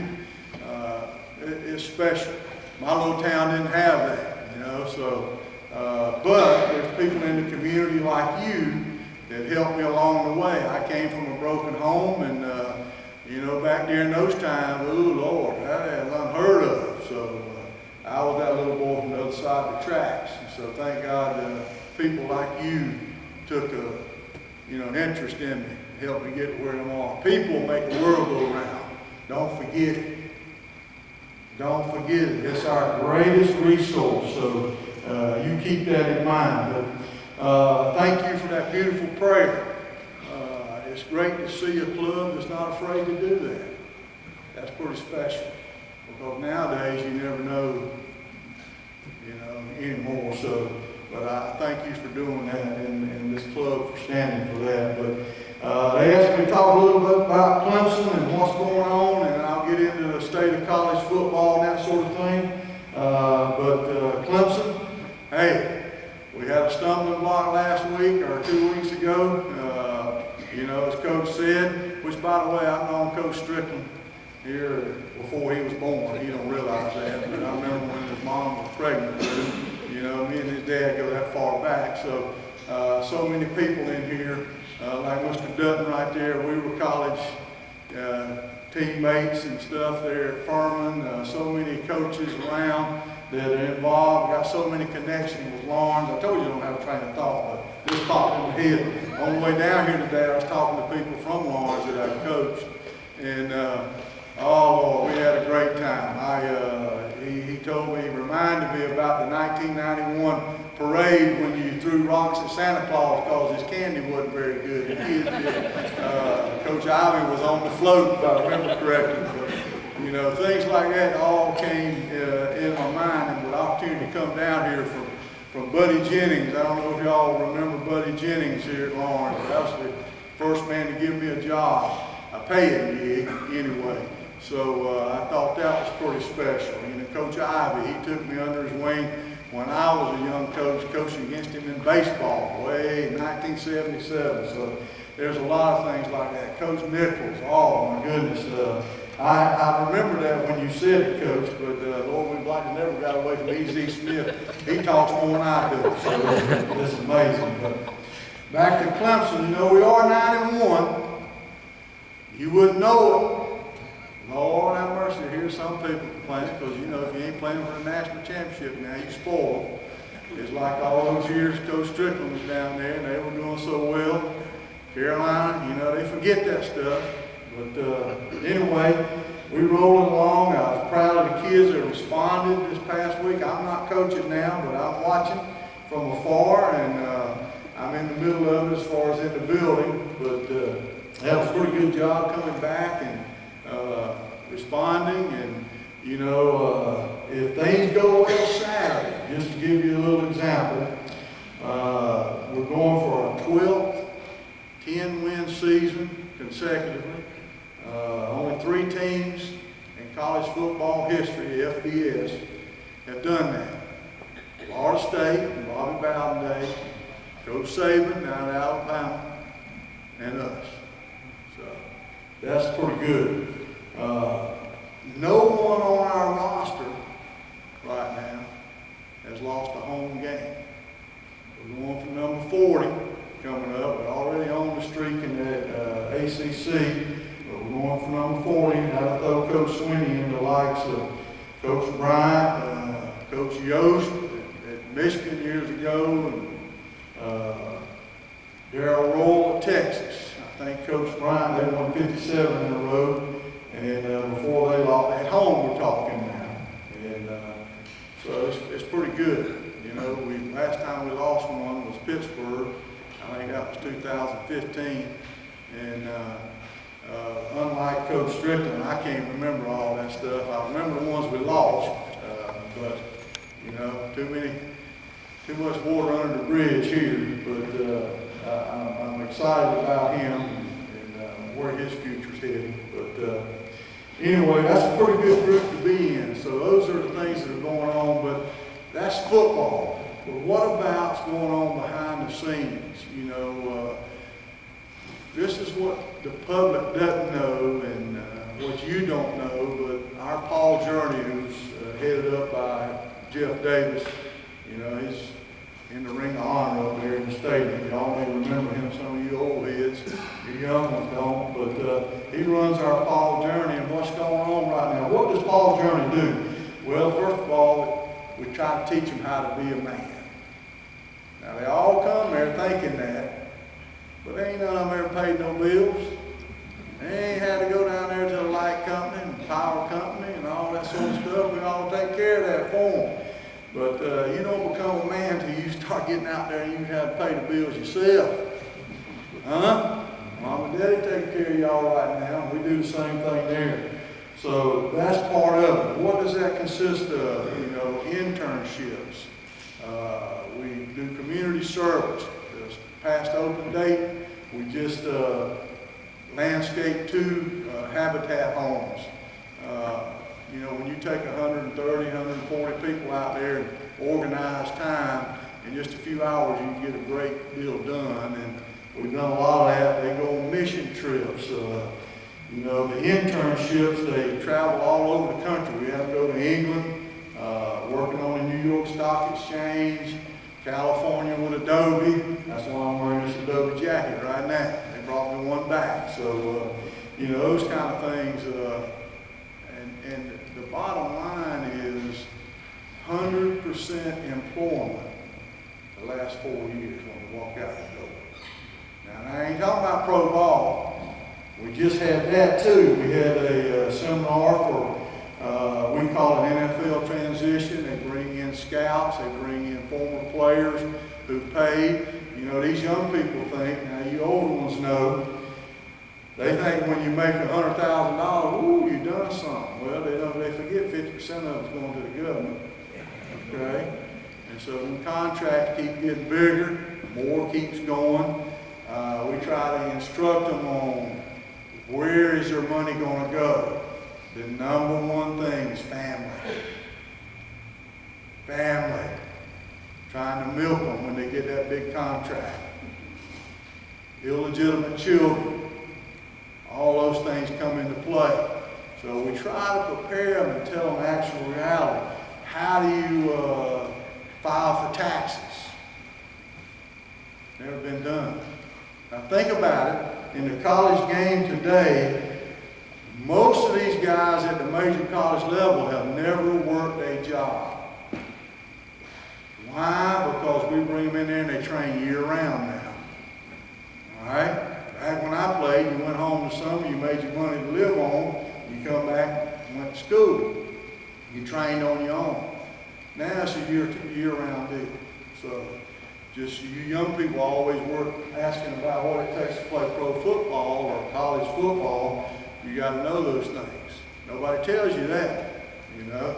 it's special. My little town didn't have that, you know, so, but there's people in the community like you that helped me along the way. I came from a broken home, and, you know, back during those times, ooh, Lord, that is unheard of. So I was that little boy from the other side of the tracks. And so thank God people like you took an interest in me, helped me get to where I'm at. People make the world go round. Don't forget it. Don't forget it. It's our greatest resource. So you keep that in mind. But thank you for that beautiful prayer. It's great to see a club that's not afraid to do that. That's pretty special. Because nowadays you never know, you know, anymore. So, but I thank you for doing that, and this club for standing for that. But they asked me to talk a little bit about Clemson and what's going on, and I'll get into the state of college football and that sort of thing. But Clemson, hey, we had a stumbling block last week or 2 weeks ago. You know, as Coach said, which by the way, I've known Coach Strickland here before he was born. He don't realize that, but I remember when his mom was pregnant with him. You know, me and his dad go that far back. So, so many people in here, like Mr. Dutton right there. We were college teammates and stuff there at Furman, so many coaches around that are involved. Got so many connections with Lawrence. I told you I don't have a train of thought, but this popped in my head. On the way down here today, I was talking to people from Lawrence that I coached, and oh, we had a great time. He told me, he reminded me about the 1991 parade when you threw rocks at Santa Claus because his candy wasn't very good. Coach Ivy was on the float, if I remember correctly. But, you know, things like that all came in my mind, and the opportunity to come down here from Buddy Jennings. I don't know if y'all remember Buddy Jennings here at Lawrence. That was the first man to give me a job, a paying gig anyway. So I thought that was pretty special. You know, Coach Ivy, he took me under his wing when I was a young coach, coaching against him in baseball, way in 1977. So there's a lot of things like that. Coach Nichols, oh my goodness. I remember that when you said it, Coach, but Lord, we've like never got away from E.Z. Smith. He talks more than I do, so it's amazing. But back to Clemson, you know, we are 9-1. You wouldn't know it. Lord have mercy, here's some people complaining because, you know, if you ain't playing for the national championship now, you spoiled. It's like all those years Coach Strickland was down there and they were doing so well. Carolina, you know, they forget that stuff. But anyway, we rolling along. I was proud of the kids that responded this past week. I'm not coaching now, but I'm watching from afar, and I'm in the middle of it as far as in the building. But that was a pretty good job coming back and responding. And, you know, if things go well Saturday, just to give you a little example, we're going for our 12th 10-win season consecutively. Only 3 teams in college football history, FBS, have done that. Florida State, and Robbie Caldwell, Coach Saban down in Alabama, and us. So that's pretty good. No one on our roster right now has lost a home game. We're going for number 40 coming up. We're already on the streak in that ACC. We're going for number 40, and I'll throw Coach Swinney in the likes of Coach Bryant, Coach Yost at Michigan years ago, and Darrell Roll at Texas. I think Coach Bryant, they won 57 in a row, and before they lost at home, we're talking now. And so it's pretty good. You know, last time we lost one was Pittsburgh. I think that was 2015, and unlike Coach Strickland, I can't remember all that stuff. I remember the ones we lost, but you know, too much water under the bridge here. But I'm excited about him and where his future's headed. But anyway, that's a pretty good group to be in. So those are the things that are going on. But that's football. But what about's going on behind the scenes? You know. This is what the public doesn't know and what you don't know, but our Paul Journey, who's headed up by Jeff Davis, you know, he's in the Ring of Honor up there in the stadium. Y'all may remember him, some of you old heads, you young ones don't, but he runs our Paul Journey. And what's going on right now? What does Paul Journey do? Well, first of all, we try to teach them how to be a man. Now, they all come there thinking that, but ain't none of them ever paid no bills. They ain't had to go down there to the light company and power company and all that sort of stuff. We all take care of that for them. But you don't become a man till you start getting out there and you have to pay the bills yourself. Huh? Mom and Daddy take care of y'all right now. We do the same thing there. So that's part of it. What does that consist of? You know, internships. We do community service. This past open date, we just landscaped 2 habitat homes. You know, when you take 130, 140 people out there and organize time, in just a few hours you can get a great deal done. And we've done a lot of that. They go on mission trips. You know, the internships, they travel all over the country. We have to go to England, working on the New York Stock Exchange, California with Adobe. That's why I'm wearing this Adobe jacket right now. They brought me one back. So you know, those kind of things. And the bottom line is 100% employment the last 4 years when we walk out the door. Now, I ain't talking about pro ball. We just had that too. We had a seminar for, we call it NFL transition. They bring in scouts, they bring in former players who paid. You know, these young people think, now you older ones know, they think when you make $100,000, ooh, you've done something. Well, they forget 50% of it's going to the government. Okay? And so the contracts keep getting bigger, more keeps going. We try to instruct them on where is their money going to go. The number one thing is family. Family. Trying to milk them when they get that big contract. Illegitimate children. All those things come into play. So we try to prepare them and tell them actual reality. How do you file for taxes? Never been done. Now think about it. In the college game today, most of these guys at the major college level have never worked a job. Why? Because we bring them in there and they train year-round now. All right? Back when I played, you went home this summer, you made your money to live on, you come back and went to school. You trained on your own. Now it's a year-round deal. So just you young people always work asking about what it takes to play pro football or college football. You got to know those things. Nobody tells you that, you know.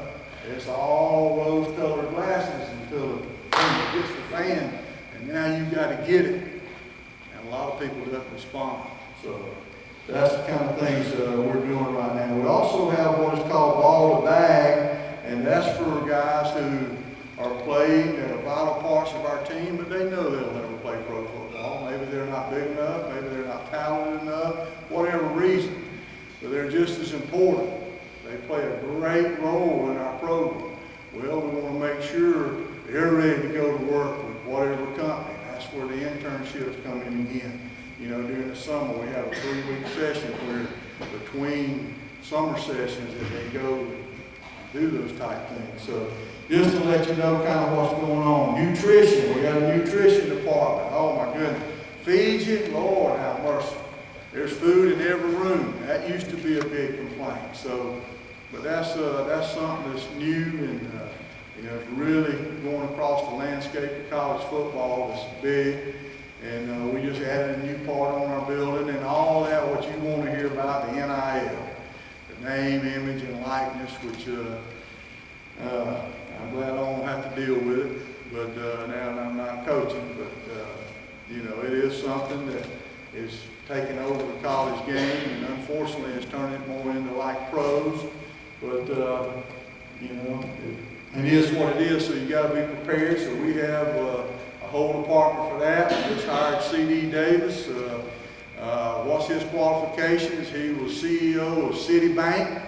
It's all rose-colored glasses until the thing gets the fan, and now you got to get it. And a lot of people don't respond. So that's the kind of things we're doing right now. We also have what is called ball to bag, and that's for guys who are playing that are vital parts of our team, but they know they'll never play pro football. Maybe they're not big enough, maybe they're not talented enough, whatever reason. But they're just as important. They play a great role in our program. Well, we want to make sure they're ready to go to work with whatever company. That's where the internships come in again. You know, during the summer, we have a 3-week session where between summer sessions that they go do those type things. So just to let you know kind of what's going on. Nutrition, we got a nutrition department. Oh my goodness. Feed you, Lord have mercy. There's food in every room. That used to be a big complaint. So, but that's something that's new and you know, it's really going across the landscape of college football. It's big. And we just added a new part on our building and all that, what you want to hear about, the NIL. The name, image, and likeness, which I'm glad I don't have to deal with it, but now that I'm not coaching, but you know, it is something that is taking over the college game, and unfortunately it's turning it more into like pros, but you know, it is what it is, so you got to be prepared. So we have a whole department for that. We just hired C.D. Davis. What's his qualifications? He was CEO of Citibank,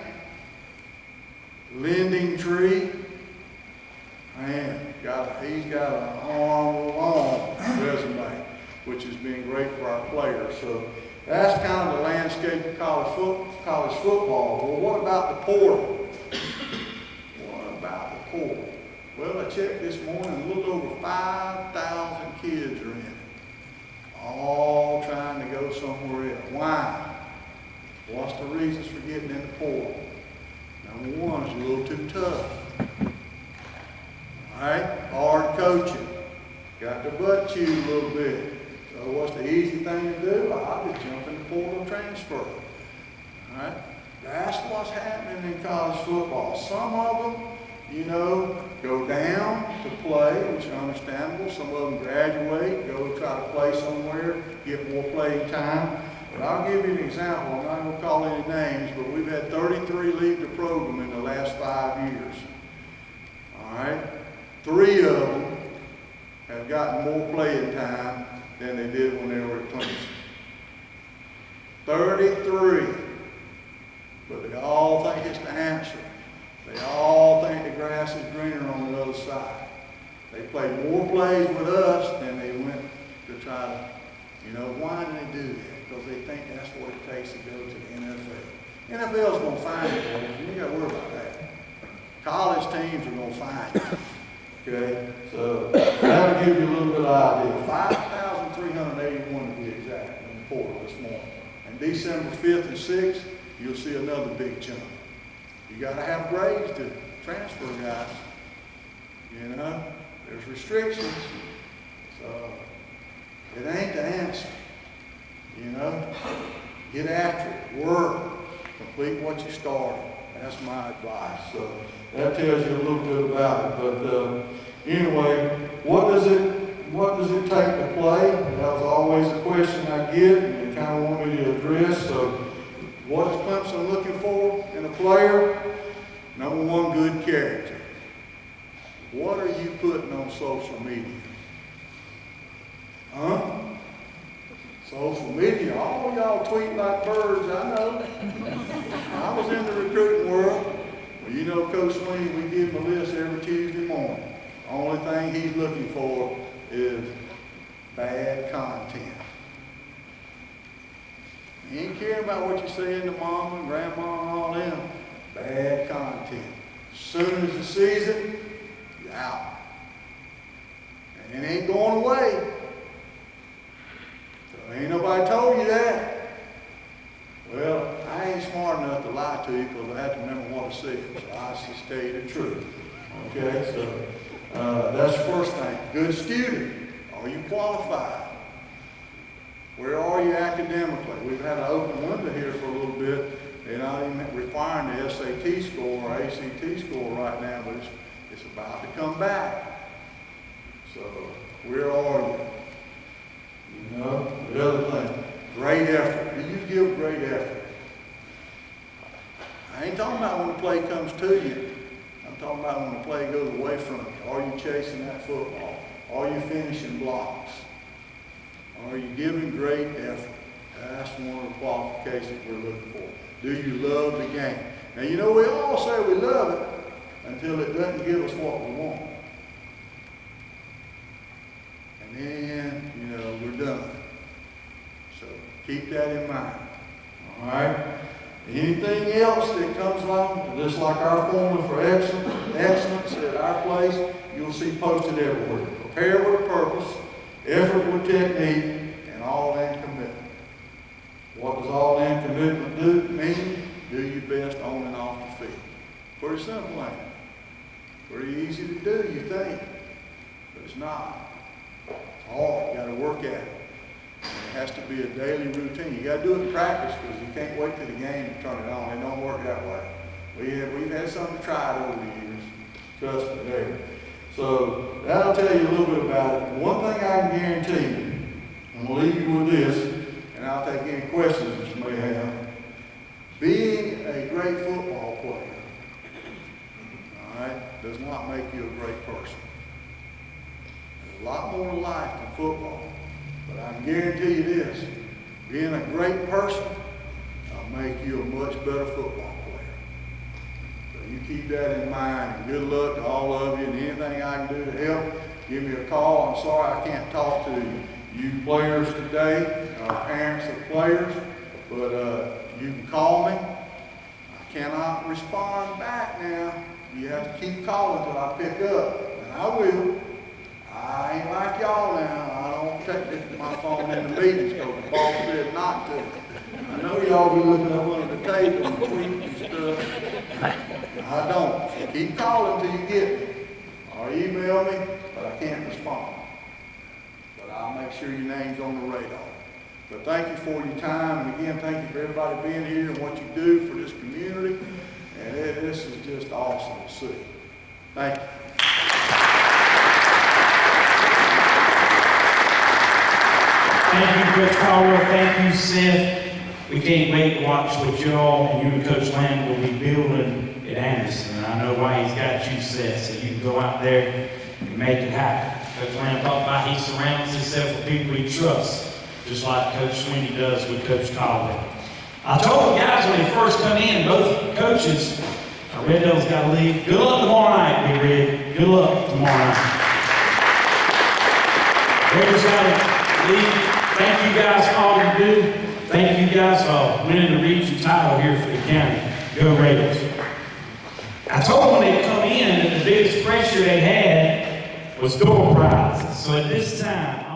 Lending Tree. Man, he's got an long resume, which has been great for our players. So that's kind of the landscape of college football. Well, what about the portal? What about the portal? Well, I checked this morning, a little over 5,000 kids are in it, all trying to go somewhere else. Why? What's the reasons for getting in the portal? Number one is a little too tough. All right, hard coaching. Got the butt chewed a little bit. So what's the easy thing to do? I'll just jump in the portal and transfer. All right, that's what's happening in college football. Some of them, you know, go down to play, which is understandable. Some of them graduate, go try to play somewhere, get more playing time. But I'll give you an example. I'm not going to call any names, but we've had 33 leave the program in the last 5 years. All right? 3 of them have gotten more playing time than they did when they were at Clemson. 33. But they all think it's the answer. They all think the grass is greener on the other side. They played more plays with us than they went to try to, you know, why did they do that? because they think that's what it takes to go to the NFL. NFL's going to find you, boys. You ain't got to worry about that. College teams are going to find you. Okay? So that'll give you a little bit of idea. 5,381 to be exact in the portal this morning. And December 5th and 6th, you'll see another big chunk. You got to have grades to transfer guys. You know, there's restrictions. So it ain't the answer. You know, get after it, work, complete what you started. That's my advice. So that tells you a little bit about it. But anyway, what does it take to play? That was always a question I get, and they kind of want me to address. So what is Clemson looking for in a player? Number one, good character. What are you putting on social media? Huh? Social media, all y'all tweet like birds, I know. I was in the recruiting world. Well, you know Coach Sweeney, we give him a list every Tuesday morning. Only thing he's looking for is bad content. He ain't caring about what you say to mama and grandma and all them. Bad content. As soon as the season, you're out. And it ain't going away. So ain't nobody told you that. Well, I ain't smart enough to lie to you because I have to remember what I said. So I just tell you the truth. Okay, so that's the first thing. Good student. Are you qualified? Where are you academically? We've had an open window here for a little bit. They're not even requiring the SAT score or ACT score right now, but it's about to come back. So where are you? You know, the other thing, great effort. Do you give great effort? I ain't talking about when the play comes to you. I'm talking about when the play goes away from you. Are you chasing that football? Are you finishing blocks? Are you giving great effort? That's one of the qualifications we're looking for. Do you love the game? Now, you know, we all say we love it until it doesn't give us what we want. And then, you know, we're done. So keep that in mind. All right? Anything else that comes along, just like our formula for excellence at our place, you'll see posted everywhere. Prepare with a purpose, effort with technique, and all-in commitment. What does all-in commitment mean? Do your best on and off the field. Pretty simple, ain't it? Pretty easy to do, you think, but it's not. It's hard. You got to work at it. And it has to be a daily routine. You got to do it in practice because you can't wait till the game to turn it on. It don't work that way. We've had something to try it over the years. Trust me there. So that'll tell you a little bit about it. One thing I can guarantee you, and we'll leave you with this, and I'll take any questions that you may have. Being a great football player, all right, does not make you a great person. There's a lot more to life than football. But I can guarantee you this, being a great person will make you a much better football player. So you keep that in mind, and good luck to all of you, and anything I can do to help, give me a call. I'm sorry I can't talk to you players today, parents of players, but you can call me. I cannot respond back now. You have to keep calling until I pick up, and I will. I ain't like y'all now. I don't take my phone in the meetings because the boss said not to. I know y'all be looking up under the table and tweeting and stuff. I don't. So keep calling till you get me. Or email me, but I can't respond. But I'll make sure your name's on the radar. But thank you for your time. And again, thank you for everybody being here and what you do for this community. And this is just awesome to see. Thank you. Thank you, Coach Caldwell. Thank you, Seth. We can't wait to watch what y'all and you and Coach Lamb will be building at Anderson. And I know why he's got you, Seth, so you can go out there and make it happen. Coach Lamb talked about he surrounds himself with people he trusts, just like Coach Sweeney does with Coach Caldwell. I told the guys when they first come in, both coaches, our Red Devils got to leave. Good luck tomorrow night, Big Red. Good luck tomorrow night. Red's got to leave. Thank you guys for all you do. Thank you guys for winning the region title here for the county. Go Raiders. I told them when they come in that the biggest pressure they had was door prizes. So at this time,